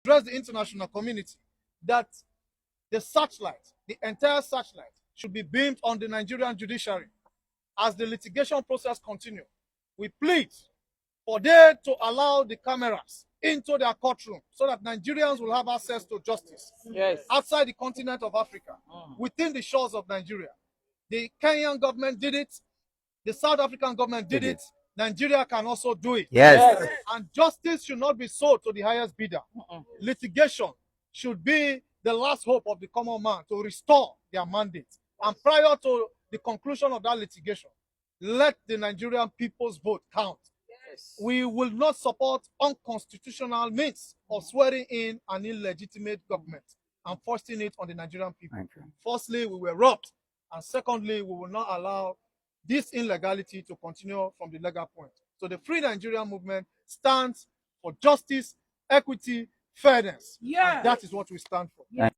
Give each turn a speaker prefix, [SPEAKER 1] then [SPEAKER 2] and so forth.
[SPEAKER 1] address the international community that the searchlight, the entire searchlight, should be beamed on the Nigerian judiciary as the litigation process continues. We plead for them to allow the cameras into their courtroom so that Nigerians will have access to justice outside the continent of Africa, within the shores of Nigeria. The Kenyan government did it. The South African government did it. Nigeria can also do it.
[SPEAKER 2] Yes.
[SPEAKER 1] And justice should not be sold to the highest bidder. Litigation should be the last hope of the common man to restore their mandate. And prior to the conclusion of that litigation, let the Nigerian people's vote count. We will not support unconstitutional means of swearing in an illegitimate government and forcing it on the Nigerian people. Firstly, we were robbed. And secondly, we will not allow this illegality to continue from the legal point. So the Free Nigerian movement stands for justice, equity, fairness. And that is what we stand for.